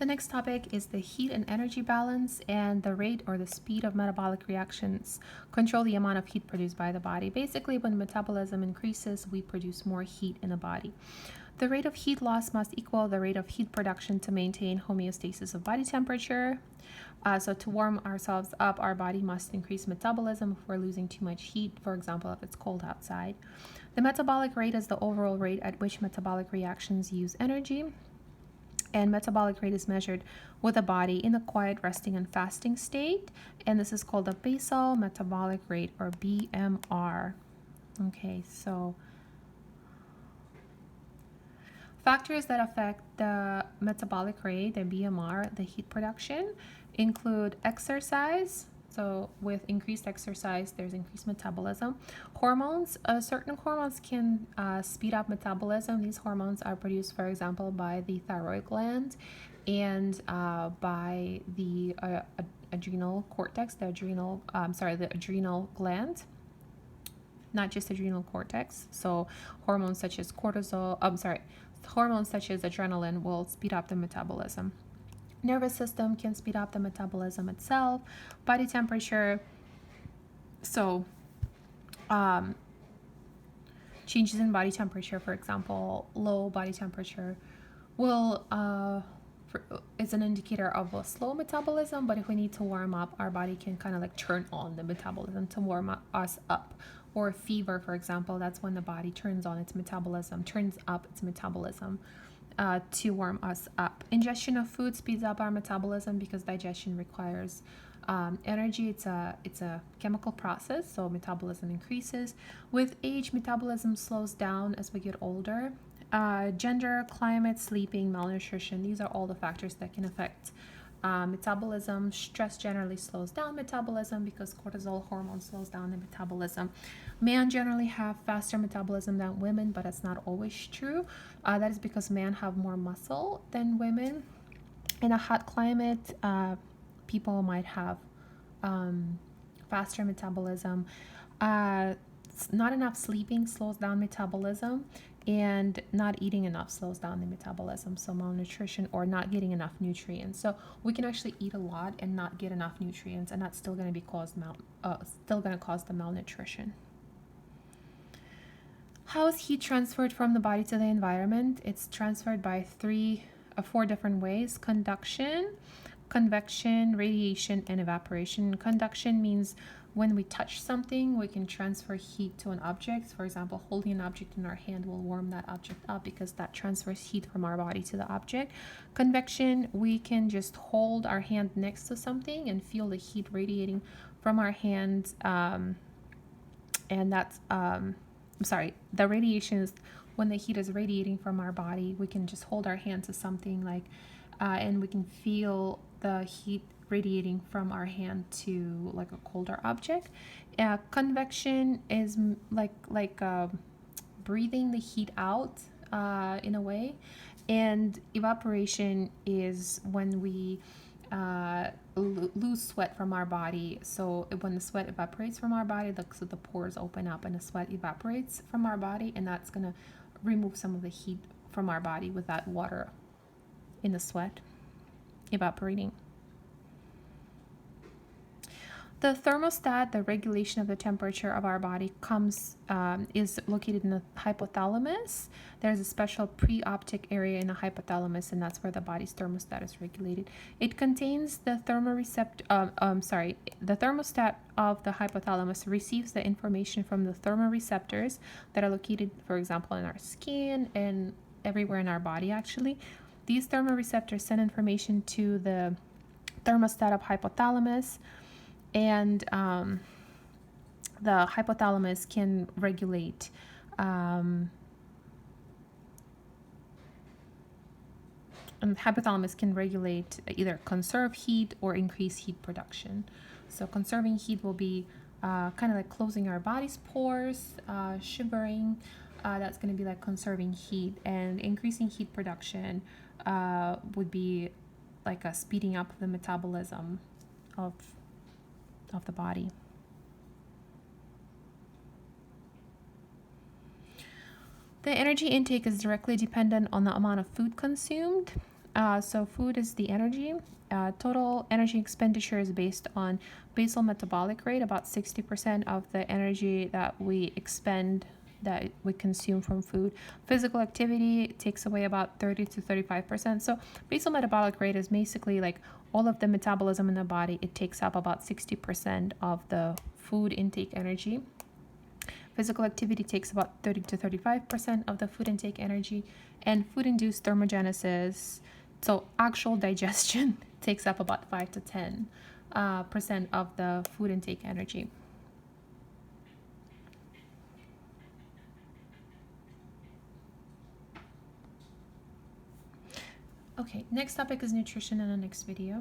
The next topic is the heat and energy balance, and the rate or the speed of metabolic reactions control the amount of heat produced by the body. Basically, when metabolism increases, we produce more heat in the body. The rate of heat loss must equal the rate of heat production to maintain homeostasis of body temperature. So to warm ourselves up, our body must increase metabolism if we're losing too much heat, for example, if it's cold outside. The metabolic rate is the overall rate at which metabolic reactions use energy. And metabolic rate is measured with the body in a quiet, resting, and fasting state. And this is called the basal metabolic rate, or BMR. Okay, so factors that affect the metabolic rate, the BMR, the heat production, include exercise. So with increased exercise, there's increased metabolism. Hormones, certain hormones can speed up metabolism. These hormones are produced, for example, by the thyroid gland and by the adrenal cortex, the adrenal gland, not just adrenal cortex. So hormones such as hormones such as adrenaline will speed up the metabolism. Nervous system can speed up the metabolism itself. Body temperature, so changes in body temperature, for example, low body temperature will is an indicator of a slow metabolism, but if we need to warm up, our body can kind of like turn on the metabolism to warm us up. Or fever, for example, that's when the body turns up its metabolism to warm us up. Ingestion of food speeds up our metabolism because digestion requires energy. It's a chemical process, so metabolism increases. With age, metabolism slows down as we get older. Gender, climate, sleeping, malnutrition, these are all the factors that can affect metabolism. Stress generally slows down metabolism because cortisol hormone slows down the metabolism. Men generally have faster metabolism than women, but it's not always true. That is because men have more muscle than women. In a hot climate, people might have faster metabolism. Not enough sleeping slows down metabolism, and not eating enough slows down the metabolism. So malnutrition or not getting enough nutrients. So we can actually eat a lot and not get enough nutrients, and that's still going to cause the malnutrition. How is heat transferred from the body to the environment? It's transferred by four different ways: conduction, convection, radiation, and evaporation. Conduction means when we touch something, we can transfer heat to an object. For example, holding an object in our hand will warm that object up because that transfers heat from our body to the object. Convection, we can just hold our hand next to something and feel the heat radiating from our hand. And that's, the radiation is when the heat is radiating from our body. We can just hold our hand to something and we can feel the heat radiating from our hand to like a colder object. Convection is like breathing the heat out in a way, and evaporation is when we lose sweat from our body. So when the sweat evaporates from our body, the pores open up and the sweat evaporates from our body, and that's going to remove some of the heat from our body with that water in the sweat evaporating. The thermostat, the regulation of the temperature of our body, is located in the hypothalamus. There's a special preoptic area in the hypothalamus, and that's where the body's thermostat is regulated. It contains the the thermostat of the hypothalamus receives the information from the thermoreceptors that are located, for example, in our skin and everywhere in our body, actually. These thermoreceptors send information to the thermostat of hypothalamus, and the hypothalamus can regulate either conserve heat or increase heat production. So conserving heat will be kind of like closing our body's pores, shivering. That's going to be like conserving heat, and increasing heat production would be like a speeding up the metabolism of the body. The energy intake is directly dependent on the amount of food consumed. So food is the energy. Total energy expenditure is based on basal metabolic rate, about 60% of the energy that we expend, that we consume from food. Physical activity takes away about 30 to 35%. So basal metabolic rate is basically like all of the metabolism in the body. It takes up about 60% of the food intake energy. Physical activity takes about 30 to 35% of the food intake energy, and food-induced thermogenesis, so actual digestion, takes up about 5 to 10% of the food intake energy. Okay, next topic is nutrition in the next video.